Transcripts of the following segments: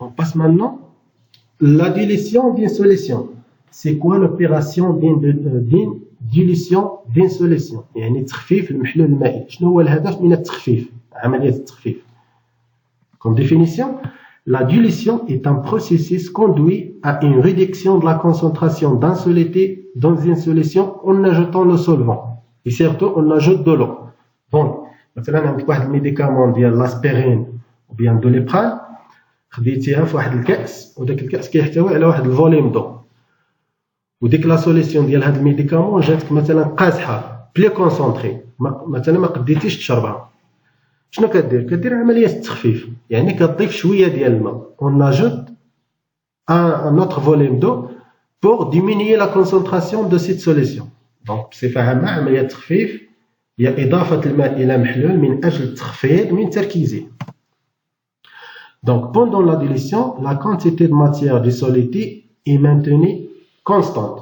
On passe maintenant la dilution d'une solution. C'est quoi l'opération d'une dilution d'une solution؟ يعني تخفيف المحلول المائي. شنو هو الهدف من التخفيف؟ عملية التخفيف. Comme définition, la dilution est un processus conduit à une réduction de la concentration d'un soluté dans une solution en ajoutant le solvant. Et surtout, on ajoute de l'eau. Donc, مثلا عندك واحد الميديكامون ديال لاسبيرين ou bien دوليبرال خديتيها في واحد الكأس وداك الكأس كيحتوي على واحد الفوليوم دو وديك لا سوليسيون ديال هاد الميديكامون جاتك مثلا قازحه بلي كونسونطري مثلا ما قديتيش تشربها. شنو كدير عمليه التخفيف، يعني كتضيف شويه ديال الماء اون اجوت ان اوتر فوليوم دو pour diminuer la concentration de cette solution. donc بصفه عامه عمليه التخفيف هي اضافه الماء الى محلول من اجل التخفيض من تركيزه. Donc, pendant la dilution, la quantité de matière du solide est maintenue constante.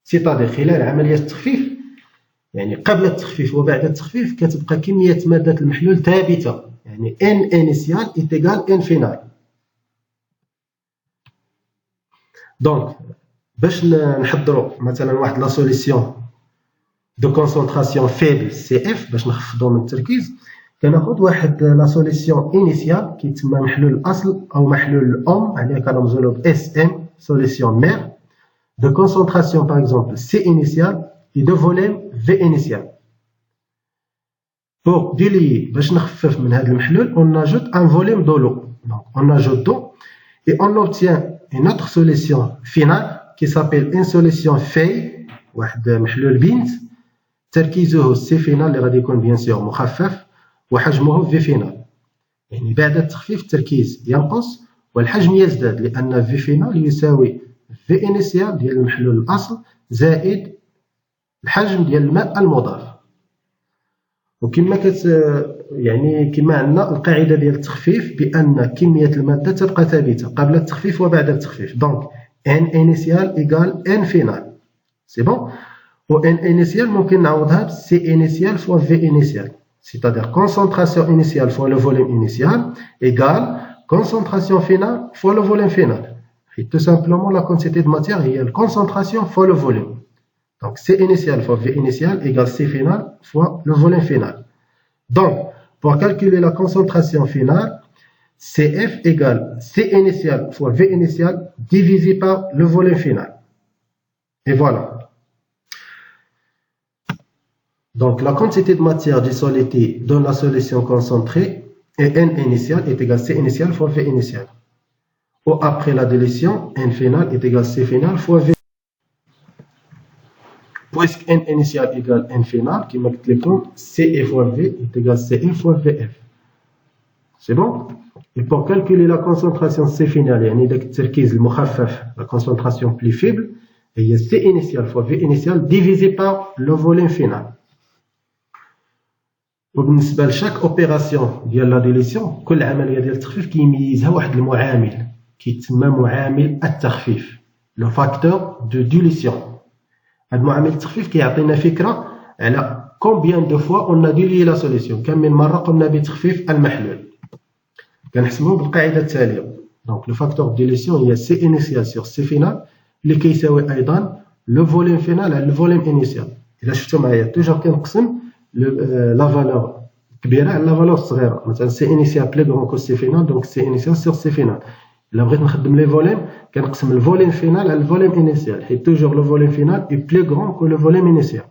C'est-à-dire, خلال عملية التخفيف، يعني قبل التخفيف وبعد التخفيف كتبقى كمية مادة المحلول ثابتة، يعني N initial est égal N final. Donc, باش نحضروا مثلا واحد لا سوليسيون دو كونسونطراسيون فيبل CF باش نخفضوا من التركيز، كناخذ واحد لا سوليسيون انيسيال كيتسمى محلول الاصل او محلول الام، عليه كنرمزوا له اس ام سوليسيون مير دو كونسونطراسيون باغ اكزومبل سي انيسيال اي دو فوليوم في انيسيال. بور ديلي باش نخفف من هذا المحلول اون اجوت ان فوليوم دو لو، دونك اون اجوت دو اي اون اوبتيان اون اوتر سوليسيون فينال كي سابيل ان سوليسيون في واحد محلول بنت تركيزه سي فينال اللي غادي يكون بيان سور مخفف وحجمه في فينال. يعني بعد التخفيف التركيز ينقص والحجم يزداد لأن في فينال يساوي في انيسيال ديال المحلول الأصل زائد الحجم ديال الماء المضاف. وكما يعني كما عندنا القاعدة ديال التخفيف بأن كمية المادة تبقى ثابتة قبل التخفيف وبعد التخفيف. دونك N initial égale N final. C'est bon. و N initial ممكن نعوضها ب C initial fois V initial. C'est-à-dire concentration initiale fois le volume initial égale concentration finale fois le volume final. Et tout simplement, la quantité de matière est la concentration fois le volume. Donc, C initial fois V initial égale C final fois le volume final. Donc, pour calculer la concentration finale, CF égale C initial fois V initial divisé par le volume final. Et voilà. Donc, la quantité de matière dissolue dans la solution concentrée et N initial est égal C initial fois V initial. Ou après la dilution, N final est égal C final fois V. Puisque N initial égale N final, qui m'a dit que CE fois V est égal CE fois VF. C'est bon? Et pour calculer la concentration C final, la concentration plus faible, il y a C initial fois V initial divisé par le volume final. وبالنسبه لشاك اوبيراسيون ديال لا ديليسيون كل عمليه ديال التخفيف كيميزها واحد المعامل كيتسمى معامل التخفيف لو فاكتور دو ديليسيون. هذا معامل التخفيف كيعطينا فكره على كومبيان دو فوا اون ديلي لا سوليسيون، كم من مره قمنا بتخفيف المحلول. كنحسبوه بالقاعده التاليه. دونك لو فاكتور دو ديليسيون هي سي انيسيال سور سي فينال اللي كيساوي ايضا لو فوليوم فينال على الفوليوم انيسيال. الا شفتوا معايا توجور كنقسم la valeur كبيره على la valeur صغيره. مثلا سي انيسيال بلي غون كو سي فينال، دونك سي انيسيال سور سي فينال. الا بغيت نخدم لي فوليوم كنقسم الفوليوم فينال على الفوليوم انيسيال، حيت توجور لو فوليوم فينال est plus grand que le volume initial.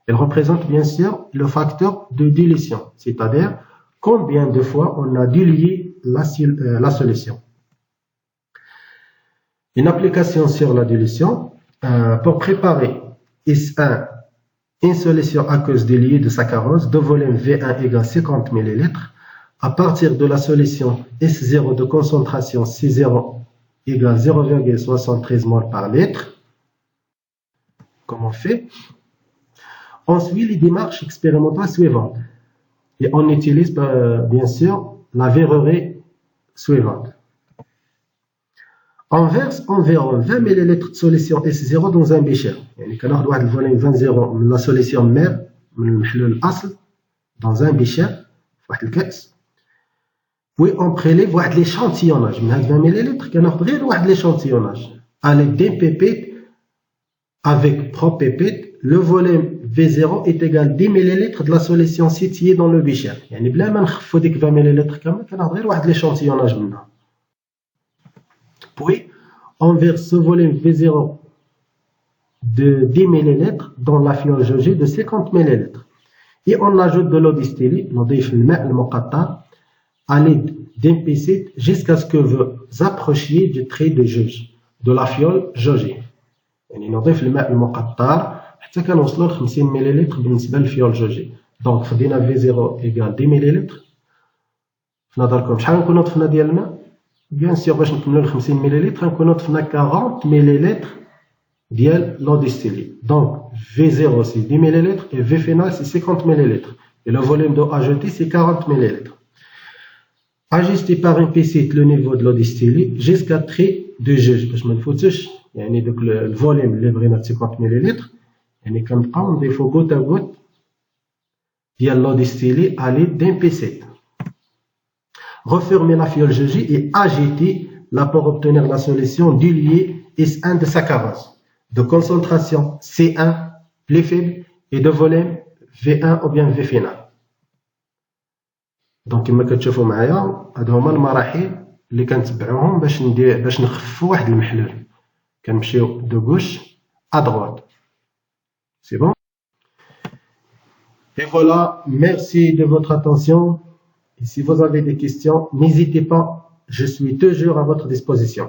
Il représente bien sûr le facteur de dilution, c'est-à-dire combien de fois on a dilué la solution. Une application sur la dilution pour préparer S1 une solution aqueuse diluée de saccharose de volume V1 égale 50 ml à partir de la solution S0 de concentration C0 égale 0,73 mol par litre. Comme on fait? On suit les démarches expérimentales suivantes et on utilise bien sûr la verrerie suivante. On verse environ 20 ml de solution S0 dans un bécher. يعني كناخذ واحد الفوليوم 20 من لا سوليسيون مير من المحلول الاصل dans un bécher في واحد الكأس. puis on prélève l'échantillonnage. من هاد 20 ml كناخد غير واحد l'échantillonnage à l'aide d'un pipette avec propépette. Le volume V0 est égal à 10 ml de la solution située dans le bécher. يعني بلا ما نخفوا ديك 20 ml كامل كناخد غير واحد l'échantillonnage منها. Puis on verse ce volume V0 de 10 ml dans la fiole jaugée de 50 ml. Et on ajoute de l'eau distillée, نضيف الماء المقطر à l'aide d'un pincette jusqu'à ce que vous approchiez du trait de jauge de la fiole jaugée. يعني نضيف الماء المقطر حتى كنوصلوا ل 50 ملل بالنسبه للفيول جوجي. دونك خدينا في 0 ايكال 10 ملل. في نظركم شحال نكونوا ضفنا ديال الماء؟ بيان سور باش نكملوا ل 50 ملل غنكونوا ضفنا 40 ملل ديال لو ديستيلي. دونك في 0 سي 10 ملل et في فينال سي 50 ملل et le volume d'eau ajouté c'est 40 ml. Ajustez par une pincette le niveau de l'eau distillée jusqu'à trait de jauge باش ما نفوتوش يعني دوك الفوليوم اللي بغينا 50 ملل. يعني كنبقاو نضيفو غوت ا غوت ديال l'eau distillée à l'aide d'un pincette. Refermez la fiole jaugée et agitez-la pour obtenir la solution diluée S1 de saccharose de concentration C1 plus faible et de volume V1 ou bien V final. دونك كما كتشوفوا معايا هادو هما المراحل اللي كنتبعوهم باش نخففوا واحد المحلول. كنمشيو دو غوش ا droite. C'est bon? Et voilà, merci de votre attention. Et si vous avez des questions, n'hésitez pas, je suis toujours à votre disposition.